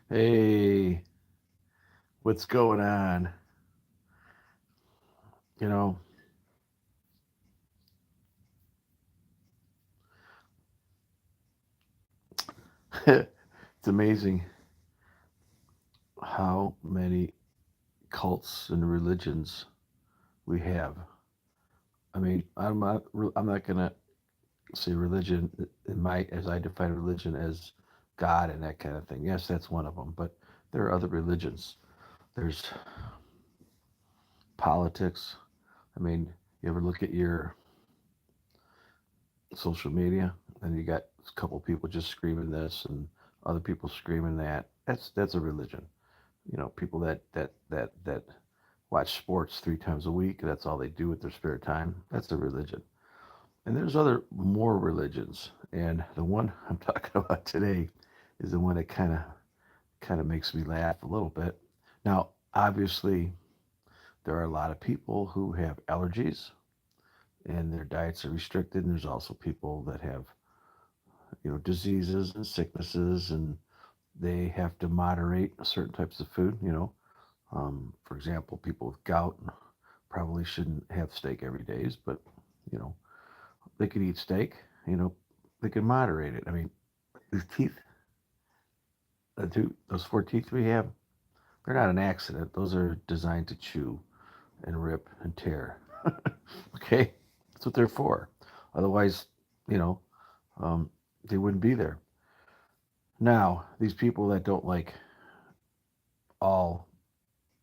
Hey, what's going on? You know, it's amazing how many cults and religions we have. I mean, I'm not gonna say religion in my as I define religion as God and that kind of thing. Yes, that's one of them, but there are other religions. There's politics. I mean, you ever look at your social media and you got a couple people just screaming this and other people screaming that? That's a religion. People that watch sports 3 times a week. That's all they do with their spare time. That's a religion. And there's other more religions, and the one I'm talking about today is the one that kind of makes me laugh a little bit. Now, obviously, there are a lot of people who have allergies and their diets are restricted, and there's also people that have diseases and sicknesses, and they have to moderate certain types of food. For example, people with gout probably shouldn't have steak every day, but you know they could eat steak. You know, they can moderate it. I mean, these teeth, those 4 teeth we have, they're not an accident. Those are designed to chew and rip and tear. Okay, that's what they're for. Otherwise, you know, um, they wouldn't be there. Now, these people that don't like all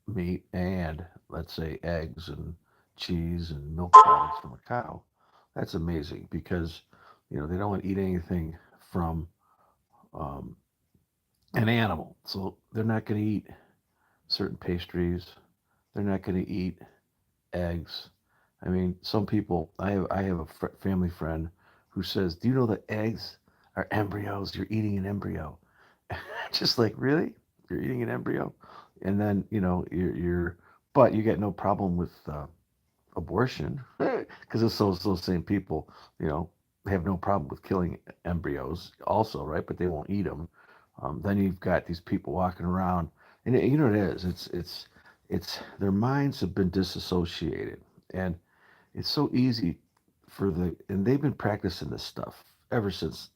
meat and let's say eggs and cheese and milk products from a cow, that's amazing because they don't want to eat anything from um, an animal, so they're not going to eat certain pastries. They're not going to eat eggs. I mean, some people. I have a family friend who says, "Do you know that eggs are embryos? You're eating an embryo." Just like, really, you're eating an embryo, and then but you get no problem with abortion because it's those same people, you know, have no problem with killing embryos also, right? But they won't eat them. Then you've got these people walking around, and you know what it is. It's their minds have been disassociated, and it's so easy and they've been practicing this stuff ever since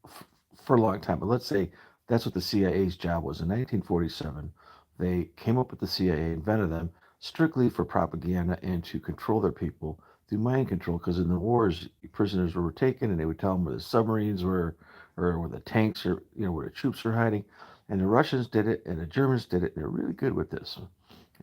f- for a long time. But let's say that's what the CIA's job was in 1947. They came up with the CIA, invented them strictly for propaganda and to control their people through mind control. Because in the wars, prisoners were taken, and they would tell them where the submarines were, or where the tanks are, where the troops are hiding. And the Russians did it, and the Germans did it. And they're really good with this.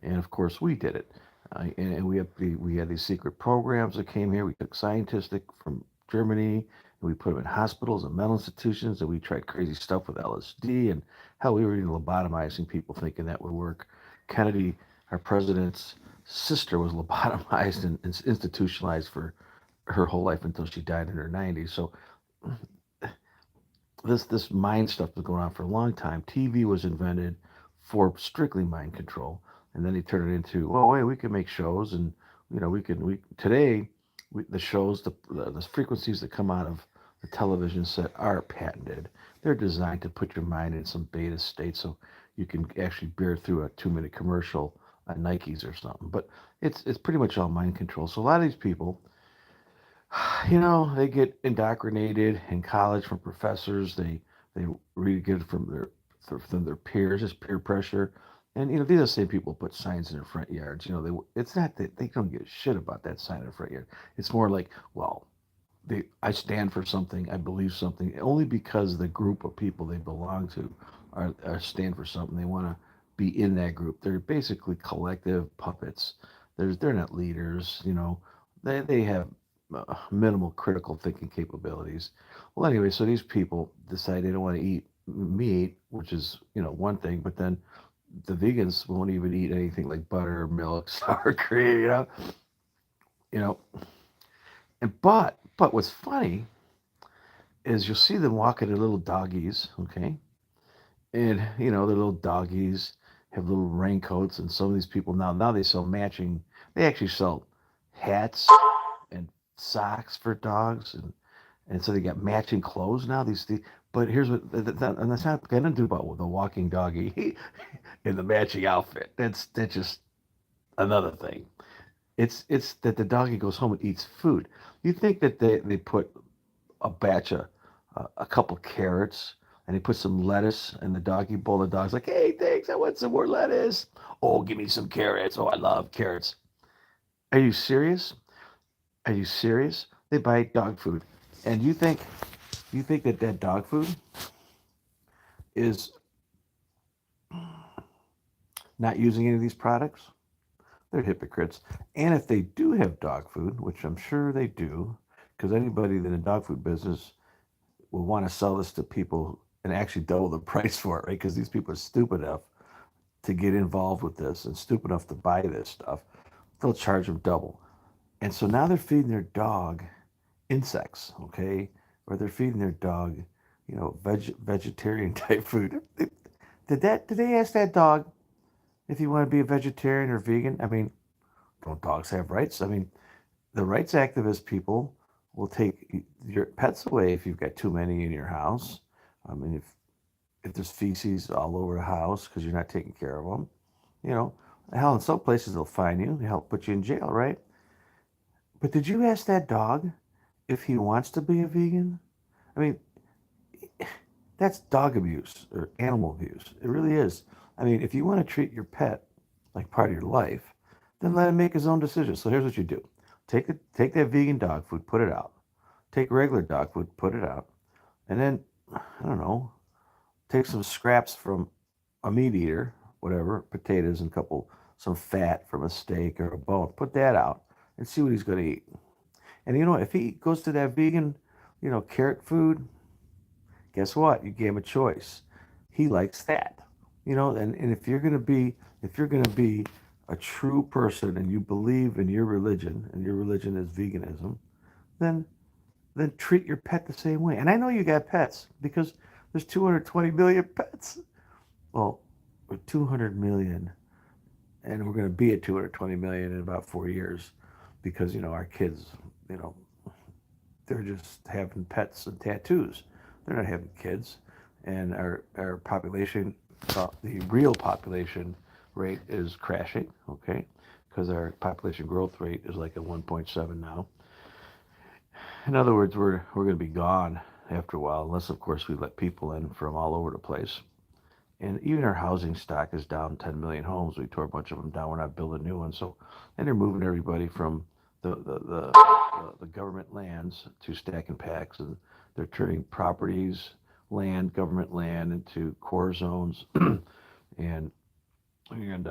And of course, we did it. And we had these secret programs that came here. We took scientists from Germany and we put them in hospitals and mental institutions. And we tried crazy stuff with LSD. And hell, we were even lobotomizing people thinking that would work. Kennedy, our president's sister, was lobotomized and institutionalized for her whole life until she died in her 90s. So this mind stuff was going on for a long time. TV was invented for strictly mind control, and then he turned it into, well, wait, we can make shows, and we today the shows, the frequencies that come out of the television set are patented. They're designed to put your mind in some beta state so you can actually bear through a 2 minute commercial at Nikes or something. But it's pretty much all mind control. So a lot of these people, they get indoctrinated in college from professors. They read it from their peers, just peer pressure. And these are the same people who put signs in their front yards. It's not that they don't give a shit about that sign in their front yard. It's more like, well, I stand for something, I believe something, only because the group of people they belong to are stand for something. They want to be in that group. They're basically collective puppets. They're not leaders. They have minimal critical thinking capabilities. Well, anyway, so these people decide they don't want to eat meat, which is one thing, but then the vegans won't even eat anything like butter, milk, sour cream. You know, but what's funny is you'll see them walking their little doggies, okay? And their little doggies have little raincoats, and some of these people now they sell matching. They actually sell hats and socks for dogs, and so they got matching clothes now. But here's what, and that's not going to do about with the walking doggy in the matching outfit. That's just another thing. It's that the doggy goes home and eats food. You think that they put a batch of a couple carrots and they put some lettuce in the doggy bowl. The dog's like, hey, thanks, I want some more lettuce. Oh, give me some carrots. Oh, I love carrots. Are you serious? Are you serious? They buy dog food, and you think that that dog food is not using any of these products? They're hypocrites. And if they do have dog food, which I'm sure they do, because anybody in the dog food business will want to sell this to people and actually double the price for it, right? Because these people are stupid enough to get involved with this and stupid enough to buy this stuff. They'll charge them double. And so now they're feeding their dog insects, okay? Or they're feeding their dog, vegetarian type food. Did they ask that dog if you want to be a vegetarian or vegan? I mean, don't dogs have rights? I mean, the rights activist people will take your pets away if you've got too many in your house. I mean, if there's feces all over the house because you're not taking care of them, you know, hell, in some places they'll fine you, they'll put you in jail, right? But did you ask that dog if he wants to be a vegan? I mean, that's dog abuse or animal abuse. It really is. I mean, if you want to treat your pet like part of your life, then let him make his own decisions. So here's what you do: take that vegan dog food, put it out. Take regular dog food, put it out, and then I don't know, take some scraps from a meat eater, whatever, potatoes and some fat from a steak or a bone. Put that out and see what he's going to eat. And if he goes to that vegan, carrot food, guess what? You gave him a choice. He likes that. And if you're gonna be a true person and you believe in your religion and your religion is veganism, then treat your pet the same way. And I know you got pets because there's 220 million pets. Well, we're 200 million, and we're going to be at 220 million in about 4 years because our kids, you know, they're just having pets and tattoos. They're not having kids, and our population, the real population rate is crashing. Okay, because our population growth rate is like at 1.7 now. In other words, we're going to be gone after a while, unless of course we let people in from all over the place. And even our housing stock is down 10 million homes. We tore a bunch of them down. We're not building new ones. So, and they're moving everybody from the government lands to stack and packs, and they're turning properties, government land, into core zones, and and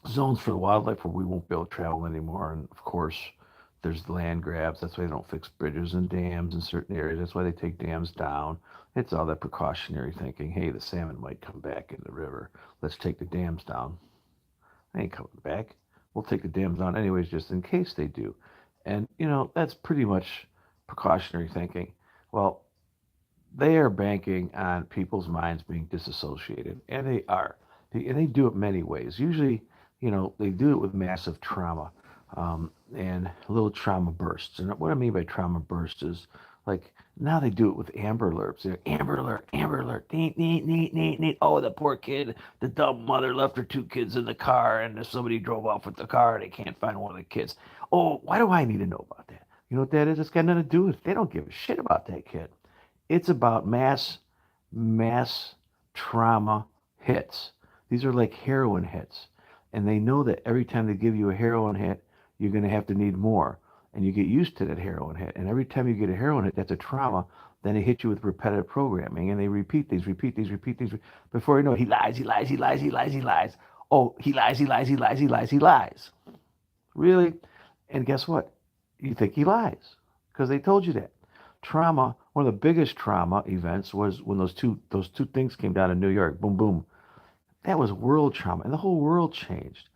zones for the wildlife where we won't be able to travel anymore. And of course, there's land grabs. That's why they don't fix bridges and dams in certain areas. That's why they take dams down. It's all that precautionary thinking. Hey, the salmon might come back in the river. Let's take the dams down. They ain't coming back. We'll take the dams down anyways, just in case they do. And, that's pretty much precautionary thinking. Well, they are banking on people's minds being disassociated, and they are. And they do it many ways. Usually, they do it with massive trauma, and little trauma bursts. And what I mean by trauma bursts is like now they do it with Amber Alerts. They're Amber Alert, neat, neat, neat, neat, neat. Oh, the poor kid, the dumb mother left her two kids in the car, and somebody drove off with the car, and they can't find one of the kids. Oh, why do I need to know about that? You know what that is? It's got nothing to do with it. They don't give a shit about that kid. It's about mass trauma hits. These are like heroin hits. And they know that every time they give you a heroin hit, you're going to have to need more. And you get used to that heroin hit. And every time you get a heroin hit, that's a trauma. Then they hit you with repetitive programming. And they repeat these. Before you know it, he lies, he lies, he lies, he lies, he lies. Oh, he lies, he lies, he lies, he lies, he lies. Really? And guess what? You think he lies because they told you that. Trauma, one of the biggest trauma events was when those two things came down in New York. Boom, boom. That was world trauma, and the whole world changed.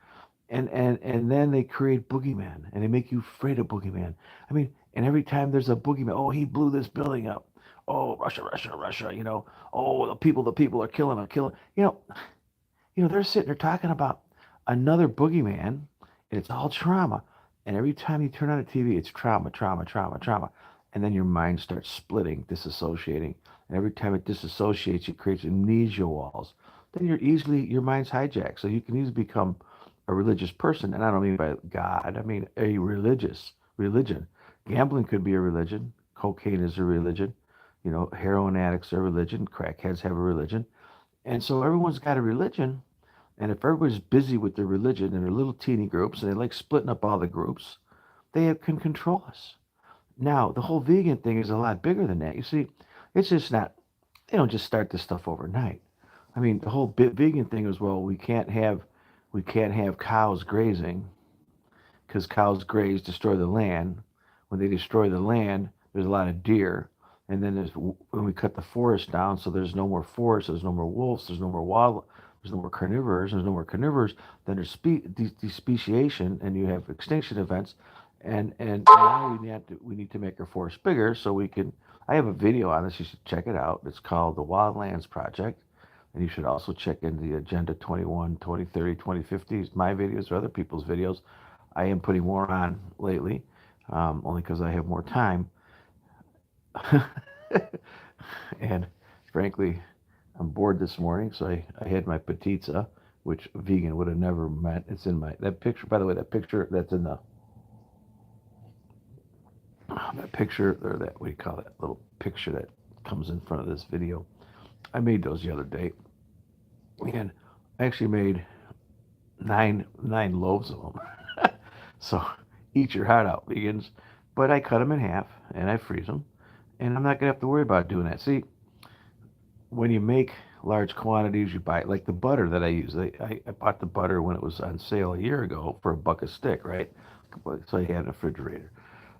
And then they create boogeyman, and they make you afraid of boogeyman. I mean, and every time there's a boogeyman, oh, he blew this building up. Oh, Russia, Russia, Russia. Oh, the people are killing him, killing. They're sitting there talking about another boogeyman, and it's all trauma. And every time you turn on the TV, it's trauma, trauma, trauma, trauma. And then your mind starts splitting, disassociating, and every time it disassociates, it creates amnesia walls. Then your mind's hijacked. So you can easily become a religious person, and I don't mean by God. I mean a religion. Gambling could be a religion. Cocaine is a religion. Heroin addicts are a religion. Crackheads have a religion. And so everyone's got a religion. And if everybody's busy with their religion and their little teeny groups, and they like splitting up all the groups, can control us. Now, the whole vegan thing is a lot bigger than that. You see, it's just not, they don't just start this stuff overnight. I mean, the whole vegan thing is, well, we can't have cows grazing because cows graze, destroy the land. When they destroy the land, there's a lot of deer. And then when we cut the forest down, so there's no more forest, there's no more wolves, there's no more wild, there's no more carnivores, then there's speciation, and you have extinction events. And now we need to make our forest bigger so we can. I have a video on this. You should check it out. It's called the Wildlands Project. And you should also check in the Agenda 21, 2030, 2050, my videos or other people's videos. I am putting more on lately, only because I have more time. And frankly, I'm bored this morning, so I had my Patica, which a vegan would have never met. It's in that picture, by the way, that picture that's in that picture, or that, what do you call that little picture that comes in front of this video. I made those the other day, and I actually made nine loaves of them. So eat your heart out, vegans. But I cut them in half and I freeze them, and I'm not gonna have to worry about doing that. See, when you make large quantities, you buy like the butter that I use. I bought the butter when it was on sale a year ago for $1 a stick, right? So I had in the refrigerator.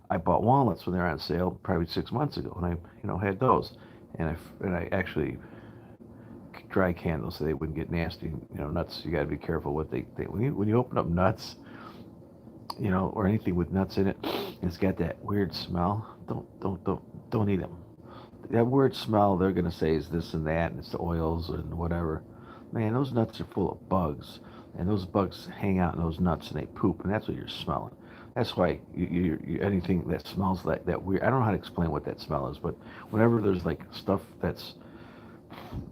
I bought walnuts when they were on sale probably 6 months ago, and I had those, and I actually dry can those so they wouldn't get nasty. Nuts. You got to be careful what they when you open up nuts, or anything with nuts in it, and it's got that weird smell. Don't eat them. That weird smell they're gonna say is this and that, and it's the oils and whatever. Man, those nuts are full of bugs, and those bugs hang out in those nuts and they poop, and that's what you're smelling. That's why anything that smells like that weird. I don't know how to explain what that smell is, but whenever there's like stuff that's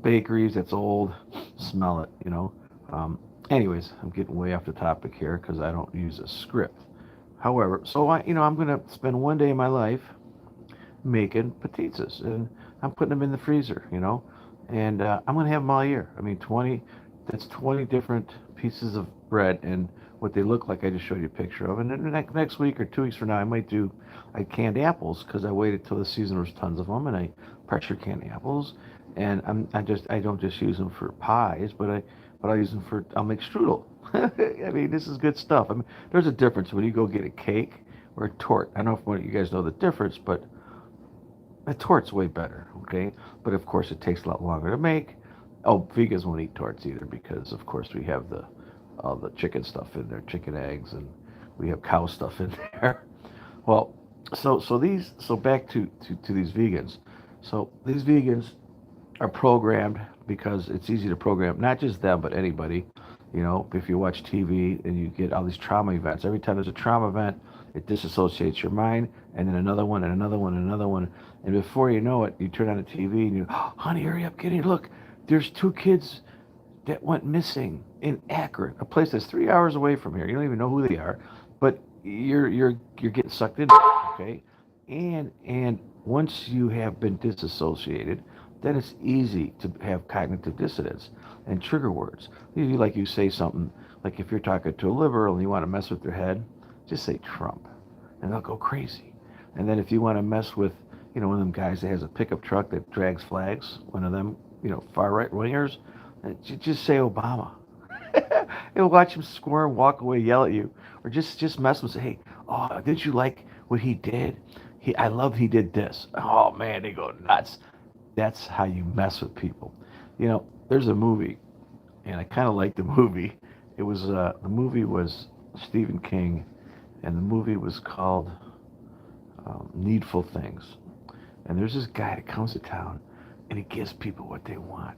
bakeries that's old, smell it. Anyways, I'm getting way off the topic here because I don't use a script. However, so I'm gonna spend one day of my life making pizzas, and I'm putting them in the freezer, and I'm gonna have them all year. I mean, that's 20 different pieces of bread, and what they look like, I just showed you a picture of. And then next week or 2 weeks from now, I canned apples because I waited till the season was tons of them, and I pressure canned apples, and I don't just use them for pies, but I'll make strudel. I mean, this is good stuff. I mean, there's a difference when you go get a cake or a tort. I don't know if you guys know the difference, but a tort's way better, okay? But of course, it takes a lot longer to make. Oh, vegans won't eat torts either because, of course, we have all the chicken stuff in there, chicken eggs, and we have cow stuff in there. Well, so back to these vegans. So these vegans are programmed because it's easy to program not just them but anybody. If you watch TV and you get all these trauma events, every time there's a trauma event, it disassociates your mind, and then another one, and another one, and another one, and before you know it, you turn on the TV and oh, honey, hurry up, get in, look, there's 2 kids that went missing in Akron, a place that's 3 hours away from here. You don't even know who they are, but you're getting sucked into it, okay? And once you have been disassociated, then it's easy to have cognitive dissonance and trigger words. You say something like if you're talking to a liberal and you want to mess with their head, just say Trump, and they'll go crazy. And then if you want to mess with, one of them guys that has a pickup truck that drags flags, one of them, far right wingers, just say Obama. You'll watch him squirm, walk away, yell at you, or just mess with him. Say, hey, oh, did you like what he did? I love he did this. Oh man, they go nuts. That's how you mess with people. There's a movie, and I kind of like the movie. The movie was Stephen King, and the movie was called Needful Things. And there's this guy that comes to town, and he gives people what they want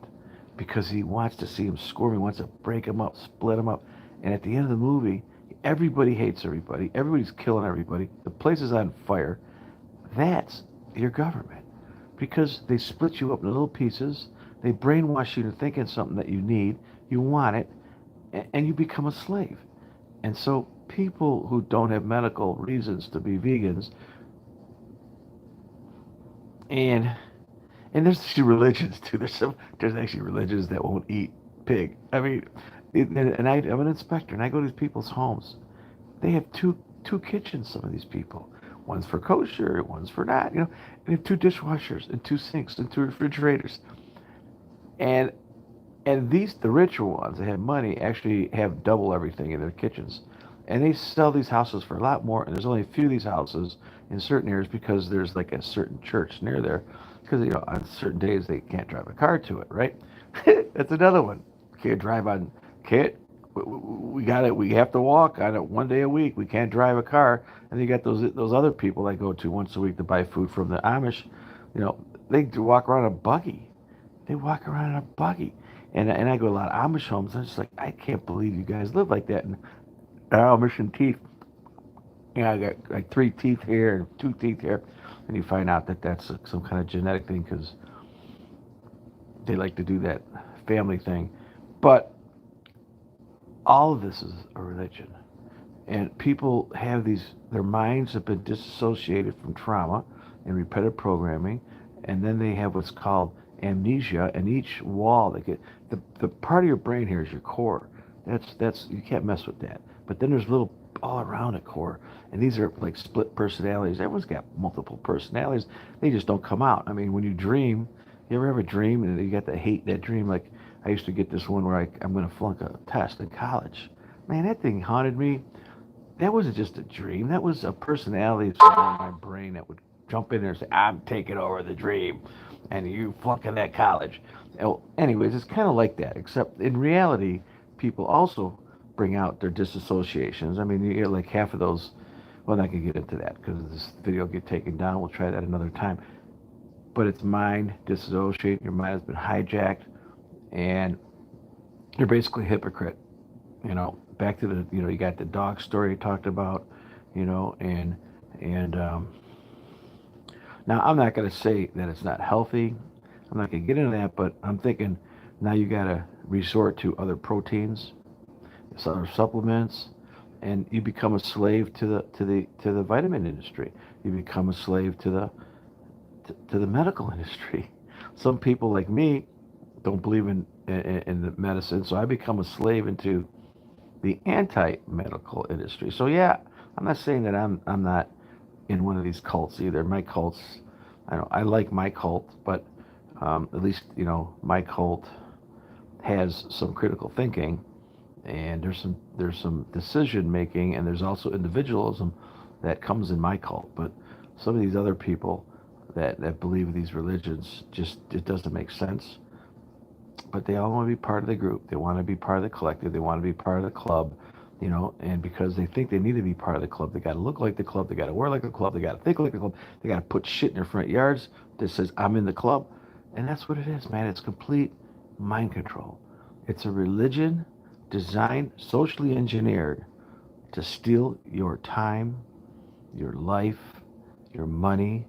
because he wants to see them squirm. He wants to break them up, split them up. And at the end of the movie, everybody hates everybody. Everybody's killing everybody. The place is on fire. That's your government. because they split you up into little pieces. They brainwash you to thinking something that you need, you want it, and you become a slave. And so people who don't have medical reasons to be vegans, and there's actually religions too. There's actually religions that won't eat pig. I mean, I'm an inspector, and I go to these people's homes. They have two kitchens. Some of these people, one's for kosher, one's for not. And they have two dishwashers and two sinks and two refrigerators. And the richer ones that have money actually have double everything in their kitchens, and they sell these houses for a lot more. And there's only a few of these houses in certain areas because there's like a certain church near there, because on certain days they can't drive a car to it, right? That's another one. Can't drive on. Can't. We got it. We have to walk on it one day a week. We can't drive a car. And you got those other people I go to once a week to buy food from the Amish. You know, they walk around in a buggy. They walk around in a buggy. And I go to a lot of Amish homes. And I'm just like, I can't believe you guys live like that. And Amish and teeth. I got like three teeth here and two teeth here. And you find out that that's some kind of genetic thing because they like to do that family thing. But all of this is a religion. And people have their minds have been disassociated from trauma and repetitive programming. And then they have what's called amnesia. And each wall, the part of your brain here is your core. You can't mess with that. But then there's little all around a core. And these are like split personalities. Everyone's got multiple personalities. They just don't come out. I mean, when you dream, you ever have a dream and you got to hate that dream? Like, I used to get this one where I'm going to flunk a test in college. Man, that thing haunted me. That wasn't just a dream. That was a personality around my brain that would jump in there and say, I'm taking over the dream. And you flunking that college. Well, anyways, it's kind of like that, except in reality, people also bring out their disassociations. I mean, you get like half of those. Well, I'm not going to get into that because this video will get taken down. We'll try that another time. But it's mind dissociate. Your mind has been hijacked, and you're basically a hypocrite. Back to you got the dog story you talked about, and now I'm not going to say that it's not healthy. I'm not going to get into that, but I'm thinking now you got to resort to other proteins, other supplements, and you become a slave to the vitamin industry. You become a slave to the medical industry. Some people like me don't believe in the medicine, so I become a slave into the anti-medical industry. So yeah, I'm not saying that I'm not in one of these cults either. My cults, I like my cult, but at least my cult has some critical thinking, and there's some decision making, and there's also individualism that comes in my cult. But some of these other people that believe in these religions, just it doesn't make sense. But they all want to be part of the group. They want to be part of the collective. They want to be part of the club, and because they think they need to be part of the club, they got to look like the club. They got to wear like the club. They got to think like the club. They got to put shit in their front yards that says, I'm in the club. And that's what it is, man. It's complete mind control. It's a religion designed, socially engineered to steal your time, your life, your money,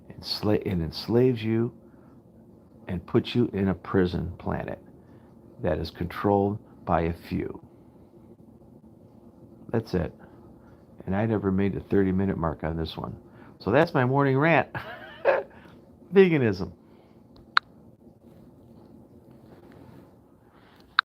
and enslaves you and puts you in a prison planet that is controlled by a few. That's it. And I never made the 30-minute mark on this one. So that's my morning rant. Veganism.